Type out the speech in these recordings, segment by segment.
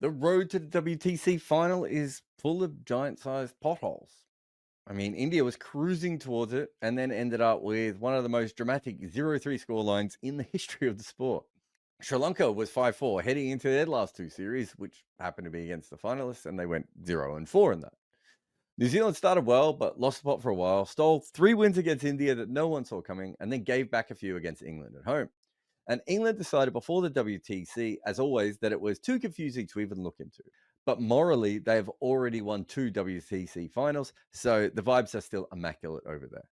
The road to the WTC final is full of giant-sized potholes. I mean, India was cruising towards it and then ended up with one of the most dramatic 0-3 scorelines in the history of the sport. Sri Lanka was 5-4 heading into their last two series, which happened to be against the finalists, and they went 0-4 in that. New Zealand started well, but lost the pot for a while, stole 3 wins against India that no one saw coming, and then gave back a few against England at home. And England decided before the WTC, as always, that it was too confusing to even look into. But morally, they have already won 2 WTC finals, so the vibes are still immaculate over there.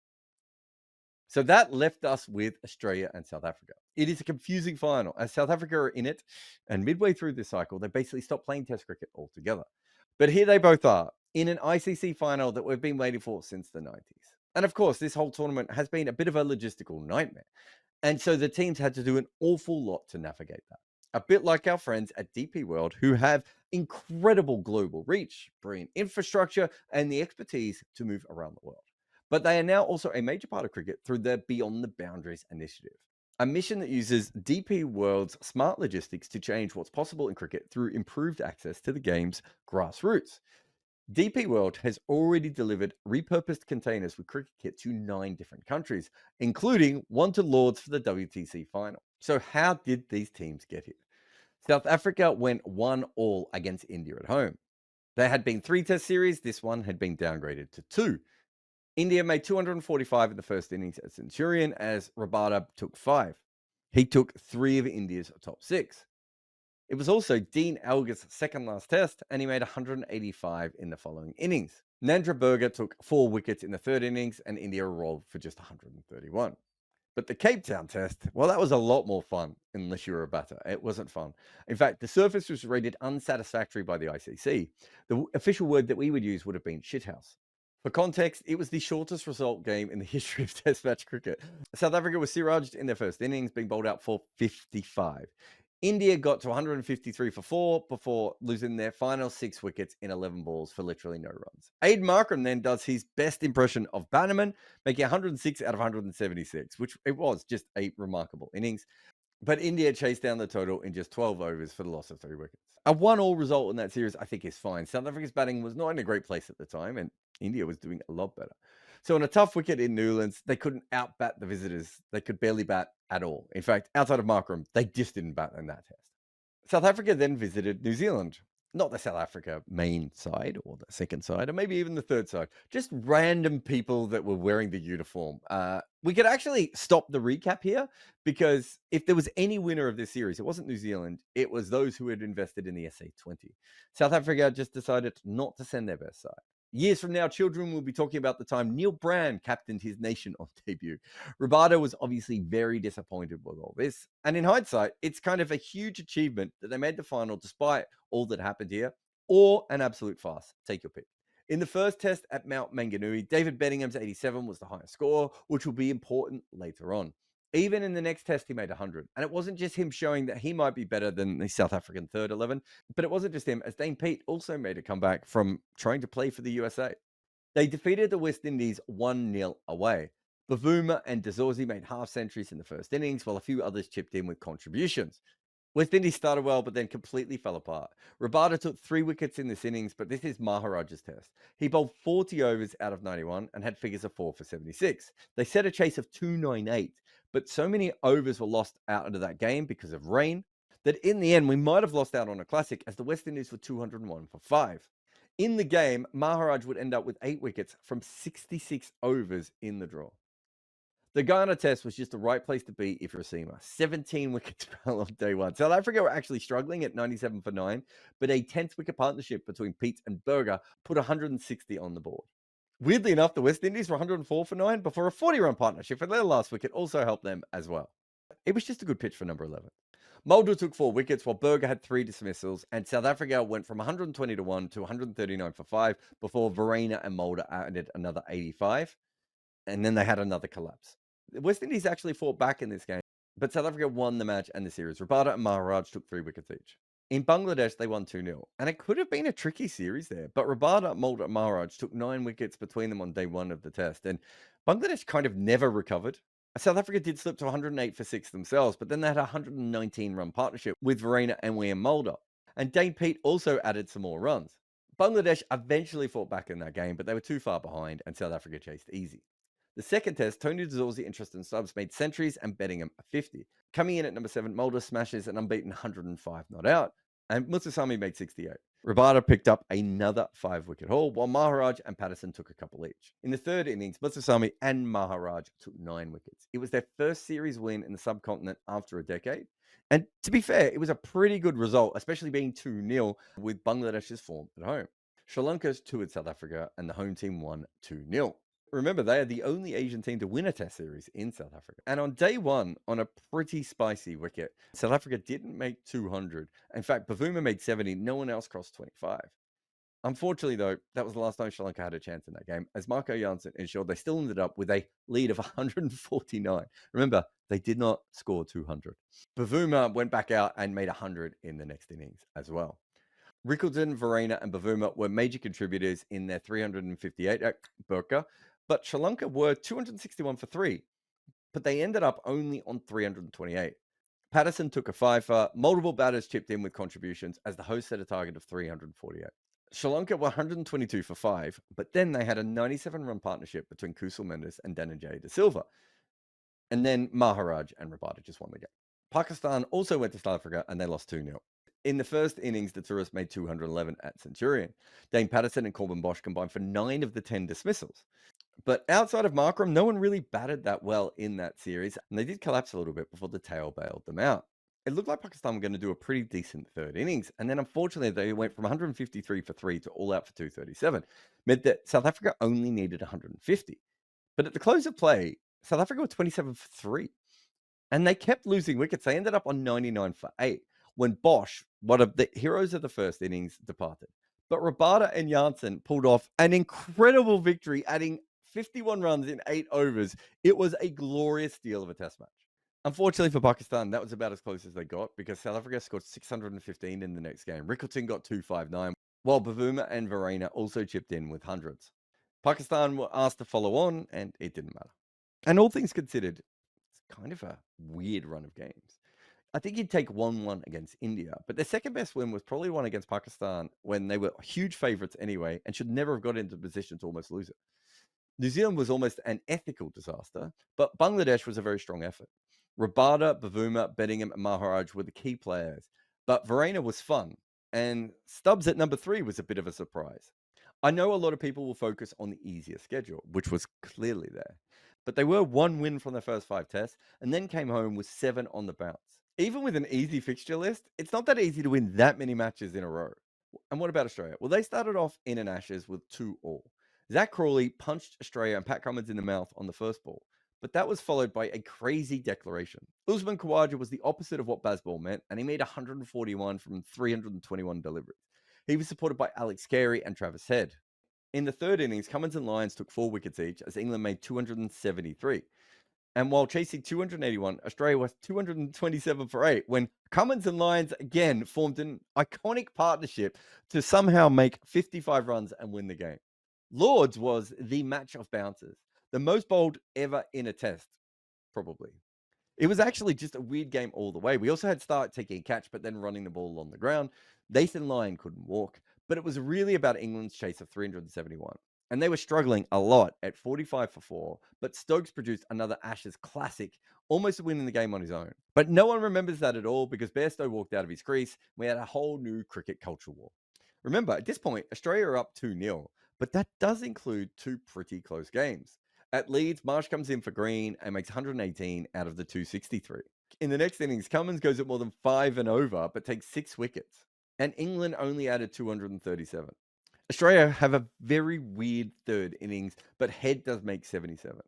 So that left us with Australia and South Africa. It is a confusing final, as South Africa are in it, and midway through this cycle, they basically stopped playing Test cricket altogether. But here they both are, in an ICC final that we've been waiting for since the 90s. And of course, this whole tournament has been a bit of a logistical nightmare. And so the teams had to do an awful lot to navigate that. A bit like our friends at DP World, who have incredible global reach, brilliant infrastructure, and the expertise to move around the world. But they are now also a major part of cricket through their Beyond the Boundaries initiative, a mission that uses DP World's smart logistics to change what's possible in cricket through improved access to the game's grassroots. DP World has already delivered repurposed containers with cricket kit to 9 different countries, including one to Lords for the WTC final. So, how did these teams get here? South Africa went 1-1 against India at home. There had been 3 test series, this one had been downgraded to 2. India made 245 in the first innings at Centurion as Rabada took 5. He took 3 of India's top 6. It was also Dean Elgar's second last test, and he made 185 in the following innings. Nandra Burger took 4 wickets in the third innings, and India rolled for just 131. But the Cape Town test, well, that was a lot more fun, unless you were a batter. It wasn't fun. In fact, the surface was rated unsatisfactory by the ICC. The official word that we would use would have been shithouse. For context, it was the shortest result game in the history of Test match cricket. South Africa was sirajed in their first innings, being bowled out for 55. India got to 153 for 4 before losing their final 6 wickets in 11 balls for literally no runs. Aiden Markram then does his best impression of Bannerman, making 106 out of 176, which it was just a remarkable innings. But India chased down the total in just 12 overs for the loss of 3 wickets. A 1-1 result in that series, I think, is fine. South Africa's batting was not in a great place at the time, and India was doing a lot better. So on a tough wicket in Newlands, they couldn't outbat the visitors. They could barely bat at all. In fact, outside of Markram, they just didn't bat in that test. South Africa then visited New Zealand. Not the South Africa main side or the second side, or maybe even the third side. Just random people that were wearing the uniform. We could actually stop the recap here because if there was any winner of this series, it wasn't New Zealand. It was those who had invested in the SA20. South Africa just decided not to send their best side. Years from now, children will be talking about the time Neil Brand captained his nation on debut. Rabada was obviously very disappointed with all this. And in hindsight, it's kind of a huge achievement that they made the final despite all that happened here, or an absolute farce. Take your pick. In the first test at Mount Maunganui, David Benningham's 87 was the highest score, which will be important later on. Even in the next test, he made 100. And it wasn't just him showing that he might be better than the South African third 11, but it wasn't just him, as Dane Pete also made a comeback from trying to play for the USA. They defeated the West Indies 1-0 away. Bavuma and Dazorzi made half centuries in the first innings, while a few others chipped in with contributions. West Indies started well, but then completely fell apart. Rabada took 3 wickets in this innings, but this is Maharaj's test. He bowled 40 overs out of 91 and had figures of 4 for 76. They set a chase of 298, but so many overs were lost out of that game because of rain that in the end we might have lost out on a classic as the West Indies were 201 for 5. In the game, Maharaj would end up with 8 wickets from 66 overs in the draw. The Ghana test was just the right place to be if you're a seamer. 17 wickets fell on day one. South Africa were actually struggling at 97 for 9, but a 10th wicket partnership between Pete and Berger put 160 on the board. Weirdly enough, the West Indies were 104 for 9 before a 40-run partnership for their last wicket also helped them as well. It was just a good pitch for number 11. Mulder took 4 wickets while Berger had 3 dismissals, and South Africa went from 120 to 1 to 139 for 5 before Verreynne and Mulder added another 85, and then they had another collapse. The West Indies actually fought back in this game, but South Africa won the match and the series. Rabada and Maharaj took 3 wickets each. In Bangladesh, they won 2-0, and it could have been a tricky series there, but Rabada, Mulder, and Maharaj took 9 wickets between them on day 1 of the test, and Bangladesh kind of never recovered. South Africa did slip to 108 for 6 themselves, but then they had a 119-run partnership with Verreynne and William Mulder. and Dane Pete also added some more runs. Bangladesh eventually fought back in that game, but they were too far behind, and South Africa chased easy. The second test, Tony Dzorzi and Tristan Stubbs made centuries and Bettingham a 50. Coming in at number 7, Mulder smashes an unbeaten 105 not out, and Mutsasamy made 68. Rabada picked up another 5-wicket haul, while Maharaj and Patterson took a couple each. In the third innings, Mutsasamy and Maharaj took 9 wickets. It was their first series win in the subcontinent after a decade. And to be fair, it was a pretty good result, especially being 2-0 with Bangladesh's form at home. Sri Lanka toured South Africa, and the home team won 2-0. Remember, they are the only Asian team to win a test series in South Africa. And on day one, on a pretty spicy wicket, South Africa didn't make 200. In fact, Bavuma made 70. No one else crossed 25. Unfortunately, though, that was the last time Sri Lanka had a chance in that game, as Marco Jansen ensured they still ended up with a lead of 149. Remember, they did not score 200. Bavuma went back out and made 100 in the next innings as well. Rickelton, Verena, and Bavuma were major contributors in their 358 at Burqa, but Sri Lanka were 261 for 3, but they ended up only on 328. Patterson took a fifer, multiple batters chipped in with contributions as the host set a target of 348. Sri Lanka were 122 for 5, but then they had a 97-run partnership between Kusal Mendes and Dhananjay De Silva. And then Maharaj and Rabada just won the game. Pakistan also went to South Africa and they lost 2-0. In the first innings, the tourists made 211 at Centurion. Dane Patterson and Corbin Bosch combined for 9 of the 10 dismissals. But outside of Markram, no one really batted that well in that series, and they did collapse a little bit before the tail bailed them out. It looked like Pakistan were going to do a pretty decent third innings, and then unfortunately they went from 153 for 3 to all out for 237, meant that South Africa only needed 150. But at the close of play, South Africa were 27 for 3, and they kept losing wickets. They ended up on 99 for 8 when Bosch, one of the heroes of the first innings, departed. But Rabada and Jansen pulled off an incredible victory, adding 51 runs in 8 overs. It was a glorious steal of a test match. Unfortunately for Pakistan, that was about as close as they got because South Africa scored 615 in the next game. Rickelton got 259, while Bavuma and Verena also chipped in with hundreds. Pakistan were asked to follow on, and it didn't matter. And all things considered, it's kind of a weird run of games. I think you'd take 1-1 against India, but their second best win was probably one against Pakistan when they were huge favourites anyway and should never have got into position to almost lose it. New Zealand was almost an ethical disaster, but Bangladesh was a very strong effort. Rabada, Bavuma, Bettingham, and Maharaj were the key players, but Verena was fun, and Stubbs at number 3 was a bit of a surprise. I know a lot of people will focus on the easier schedule, which was clearly there, but they were 1 win from their first 5 tests and then came home with 7 on the bounce. Even with an easy fixture list, it's not that easy to win that many matches in a row. And what about Australia? Well, they started off in an Ashes with 2 all. Zach Crawley punched Australia and Pat Cummins in the mouth on the first ball, but that was followed by a crazy declaration. Usman Khawaja was the opposite of what Bazball meant, and he made 141 from 321 deliveries. He was supported by Alex Carey and Travis Head. In the third innings, Cummins and Lyons took 4 wickets each as England made 273. And while chasing 281, Australia was 227 for 8 when Cummins and Lyons again formed an iconic partnership to somehow make 55 runs and win the game. Lords was the match of bouncers, the most bowled ever in a test, probably. It was actually just a weird game all the way. We also had Stark taking a catch, but then running the ball on the ground. Nathan Lyon couldn't walk, but it was really about England's chase of 371. And they were struggling a lot at 45 for 4, but Stokes produced another Ashes classic, almost winning the game on his own. But no one remembers that at all because Bairstow walked out of his crease. We had a whole new cricket culture war. Remember, at this point, Australia are up 2-0, but that does include 2 pretty close games. At Leeds, Marsh comes in for Green and makes 118 out of the 263. In the next innings, Cummins goes at more than 5 and over, but takes 6 wickets. And England only added 237. Australia have a very weird third innings, but Head does make 77.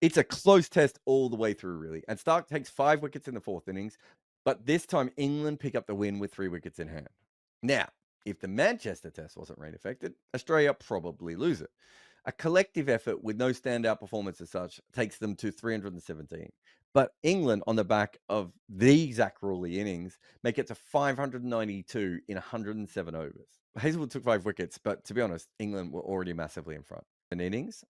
It's a close test all the way through, really. And Stark takes 5 wickets in the fourth innings, but this time England pick up the win with 3 wickets in hand. Now, if the Manchester test wasn't rain affected, Australia probably lose it. A collective effort with no standout performance as such takes them to 317. But England, on the back of the Zach Crawley innings, make it to 592 in 107 overs. Hazelwood took 5 wickets, but to be honest, England were already massively in front. In innings,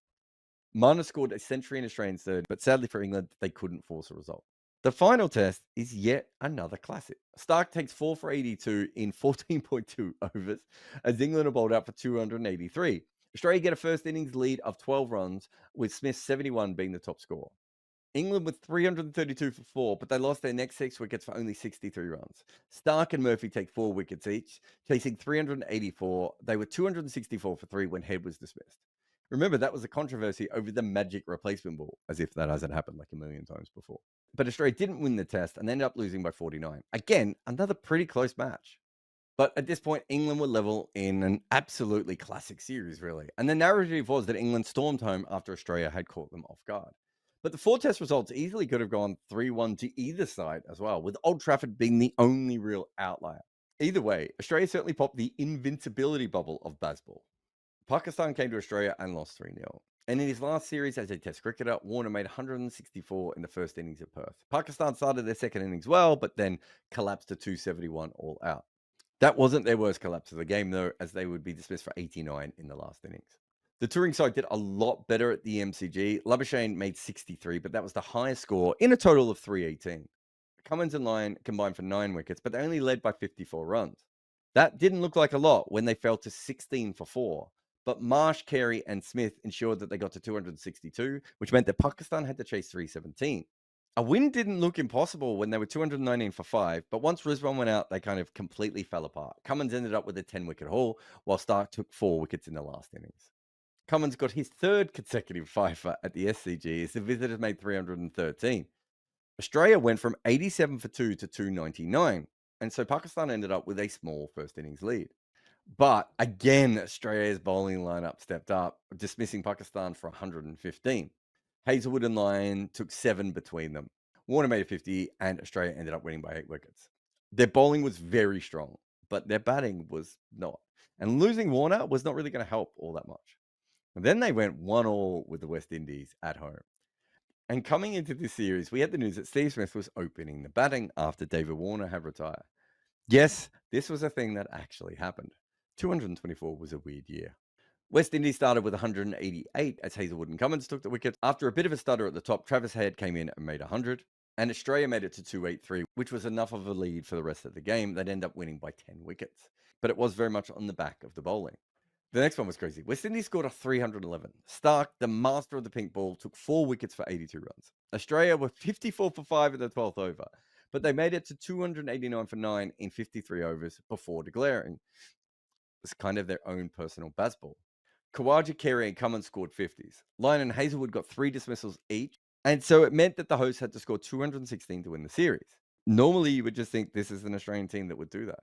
Marner scored a century in Australian third, but sadly for England, they couldn't force a result. The final test is yet another classic. Stark takes 4 for 82 in 14.2 overs as England are bowled out for 283. Australia get a first innings lead of 12 runs, with Smith's 71 being the top score. England with 332 for 4, but they lost their next 6 wickets for only 63 runs. Stark and Murphy take 4 wickets each, chasing 384. They were 264 for 3 when Head was dismissed. Remember, that was a controversy over the magic replacement ball, as if that hasn't happened like a million times before. But Australia didn't win the test and ended up losing by 49. Again, another pretty close match. But at this point, England were level in an absolutely classic series, really. And the narrative was that England stormed home after Australia had caught them off guard. But the 4 test results easily could have gone 3-1 to either side as well, with Old Trafford being the only real outlier. Either way, Australia certainly popped the invincibility bubble of baseball. Pakistan came to Australia and lost 3-0. And in his last series as a test cricketer, Warner made 164 in the first innings at Perth. Pakistan started their second innings well, but then collapsed to 271 all out. That wasn't their worst collapse of the game, though, as they would be dismissed for 89 in the last innings. The touring side did a lot better at the MCG. Labuschagne made 63, but that was the highest score in a total of 318. Cummins and Lyon combined for 9 wickets, but they only led by 54 runs. That didn't look like a lot when they fell to 16 for 4. But Marsh, Carey, and Smith ensured that they got to 262, which meant that Pakistan had to chase 317. A win didn't look impossible when they were 219 for 5, but once Rizwan went out, they kind of completely fell apart. Cummins ended up with a 10-wicket haul, while Stark took 4 wickets in the last innings. Cummins got his 3rd consecutive fifer at the SCG as the visitors made 313. Australia went from 87 for 2 to 299, and so Pakistan ended up with a small first innings lead. But again, Australia's bowling lineup stepped up, dismissing Pakistan for 115. Hazelwood and Lyon took 7 between them. Warner made a 50, and Australia ended up winning by 8 wickets. Their bowling was very strong, but their batting was not. And losing Warner was not really going to help all that much. And then they went 1-1 with the West Indies at home. And coming into this series, we had the news that Steve Smith was opening the batting after David Warner had retired. Yes, this was a thing that actually happened. 224 was a weird year. West Indies started with 188 as Hazelwood and Cummins took the wicket. After a bit of a stutter at the top, Travis Head came in and made 100. And Australia made it to 283, which was enough of a lead for the rest of the game. They'd end up winning by 10 wickets. But it was very much on the back of the bowling. The next one was crazy. West Indies scored a 311. Stark, the master of the pink ball, took 4 wickets for 82 runs. Australia were 54 for 5 in the 12th over, but they made it to 289 for 9 in 53 overs before declaring. It was kind of their own personal baseball. Khawaja, Carey, and Cummins scored 50s. Lyon and Hazelwood got 3 dismissals each, and so it meant that the hosts had to score 216 to win the series. Normally, you would just think this is an Australian team that would do that.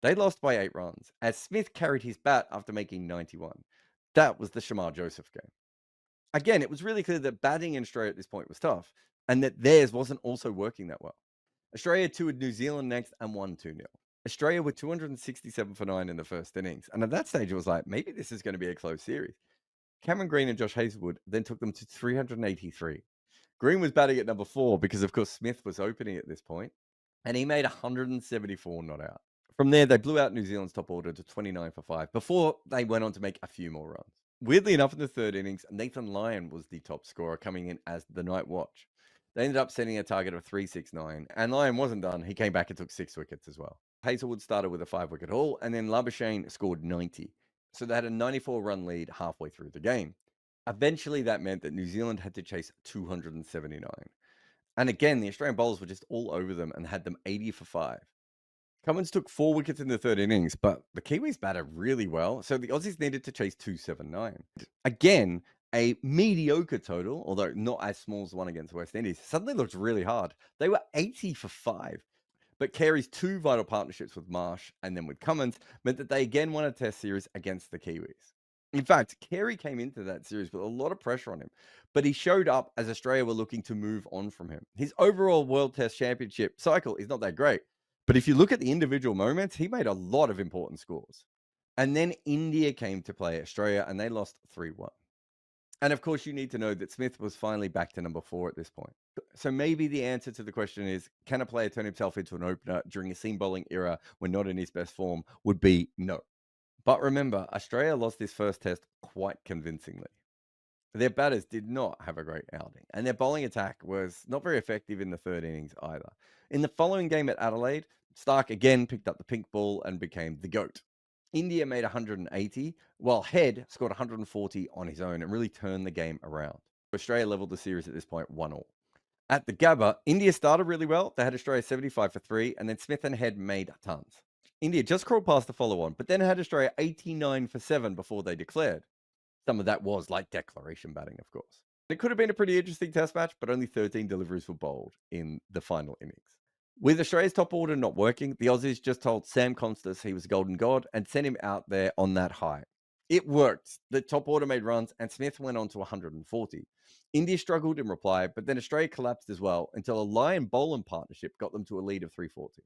They lost by 8 runs, as Smith carried his bat after making 91. That was the Shamar Joseph game. Again, it was really clear that batting in Australia at this point was tough, and that theirs wasn't also working that well. Australia toured New Zealand next and won 2-0. Australia were 267 for 9 in the first innings, and at that stage it was like, maybe this is going to be a close series. Cameron Green and Josh Hazelwood then took them to 383. Green was batting at number 4 because, of course, Smith was opening at this point, and he made 174 not out. From there, they blew out New Zealand's top order to 29 for 5 before they went on to make a few more runs. Weirdly enough, in the 3rd innings, Nathan Lyon was the top scorer, coming in as the night watch. They ended up setting a target of 369, and Lyon wasn't done. He came back and took 6 wickets as well. Hazelwood started with a 5-wicket haul, and then Labuschagne scored 90. So they had a 94-run lead halfway through the game. Eventually, that meant that New Zealand had to chase 279. And again, the Australian bowlers were just all over them and had them 80 for 5. Cummins took 4 wickets in the 3rd innings, but the Kiwis batted really well, so the Aussies needed to chase 279. Again, a mediocre total, although not as small as the one against West Indies, suddenly looked really hard. They were 80 for 5. But Carey's 2 vital partnerships with Marsh and then with Cummins meant that they again won a test series against the Kiwis. In fact, Carey came into that series with a lot of pressure on him, but he showed up as Australia were looking to move on from him. His overall World Test Championship cycle is not that great, but if you look at the individual moments, he made a lot of important scores. And then India came to play Australia, and they lost 3-1. And of course, you need to know that Smith was finally back to number 4 at this point. So maybe the answer to the question is, can a player turn himself into an opener during a seam bowling era when not in his best form, would be no. But remember, Australia lost this first test quite convincingly. Their batters did not have a great outing, and their bowling attack was not very effective in the third innings either. In the following game at Adelaide, Stark again picked up the pink ball and became the GOAT. India made 180, while Head scored 140 on his own and really turned the game around. Australia leveled the series at this point 1-1. At the Gabba, India started really well. They had Australia 75 for 3, and then Smith and Head made tons. India just crawled past the follow-on, but then had Australia 89 for 7 before they declared. Some of that was like declaration batting, of course. It could have been a pretty interesting test match, but only 13 deliveries were bowled in the final innings. With Australia's top order not working, the Aussies just told Sam Constas he was a golden god and sent him out there on that high. It worked. The top order made runs, and Smith went on to 140. India struggled in reply, but then Australia collapsed as well until a Lyon-Boland partnership got them to a lead of 340.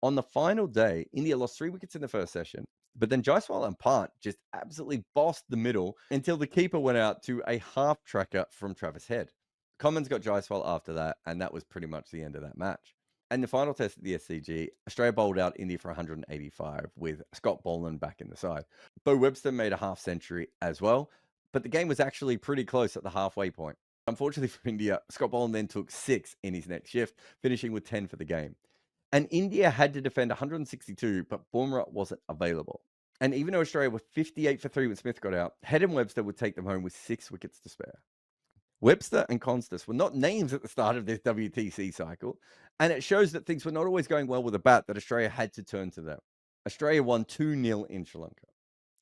On the final day, India lost 3 wickets in the first session, but then Jaiswal and Pant just absolutely bossed the middle until the keeper went out to a half tracker from Travis Head. Commons got Jaiswal after that, and that was pretty much the end of that match. And the final test at the SCG, Australia bowled out India for 185 with Scott Boland back in the side. Bo Webster made a half century as well, but the game was actually pretty close at the halfway point. Unfortunately for India, Scott Boland then took 6 in his next shift, finishing with 10 for the game. And India had to defend 162, but Bumrah wasn't available. And even though Australia were 58 for 3 when Smith got out, Head and Webster would take them home with 6 wickets to spare. Webster and Constas were not names at the start of this WTC cycle, and it shows that things were not always going well with a bat that Australia had to turn to them. Australia won 2-0 in Sri Lanka.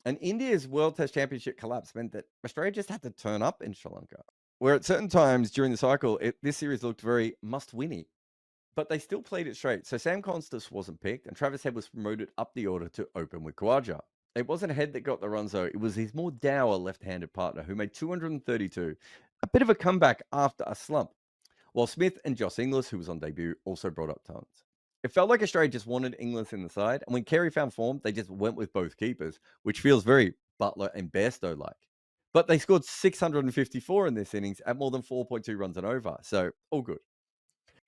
And India's World Test Championship collapse meant that Australia just had to turn up in Sri Lanka, where at certain times during the cycle, this series looked very must-winny. But they still played it straight. So Sam Constas wasn't picked, and Travis Head was promoted up the order to open with Khawaja. It wasn't Head that got the runs, though. It was his more dour left-handed partner who made 232. A bit of a comeback after a slump. While Smith and Joss Inglis, who was on debut, also brought up tons. It felt like Australia just wanted Inglis in the side, and when Carey found form, they just went with both keepers, which feels very Butler and Bairstow-like. But they scored 654 in this innings at more than 4.2 runs and over, so all good.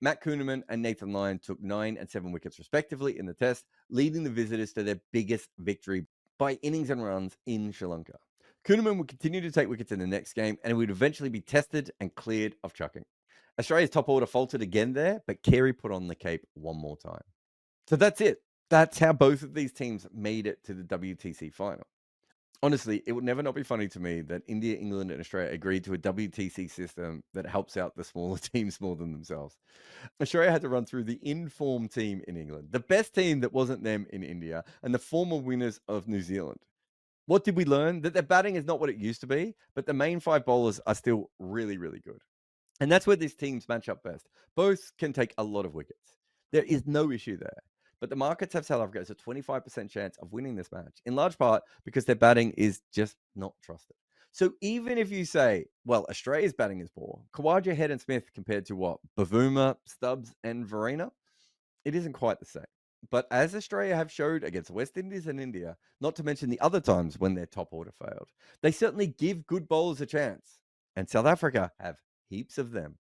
Matt Kuhneman and Nathan Lyon took 9 and 7 wickets respectively in the test, leading the visitors to their biggest victory by innings and runs in Sri Lanka. Kuhneman would continue to take wickets in the next game, and would eventually be tested and cleared of chucking. Australia's top order faltered again there, but Carey put on the cape one more time. So that's it. That's how both of these teams made it to the WTC final. Honestly, it would never not be funny to me that India, England, and Australia agreed to a WTC system that helps out the smaller teams more than themselves. Australia had to run through the informed team in England, the best team that wasn't them in India, and the former winners of New Zealand. What did we learn? That their batting is not what it used to be, but the main 5 bowlers are still really, really good. And that's where these teams match up best. Both can take a lot of wickets. There is no issue there. But the markets have South Africa as a 25% chance of winning this match, in large part because their batting is just not trusted. So even if you say, well, Australia's batting is poor, Khawaja, Head, and Smith compared to what? Bavuma, Stubbs, and Verena? It isn't quite the same. But as Australia have showed against West Indies and India, not to mention the other times when their top order failed, they certainly give good bowlers a chance. And South Africa have heaps of them.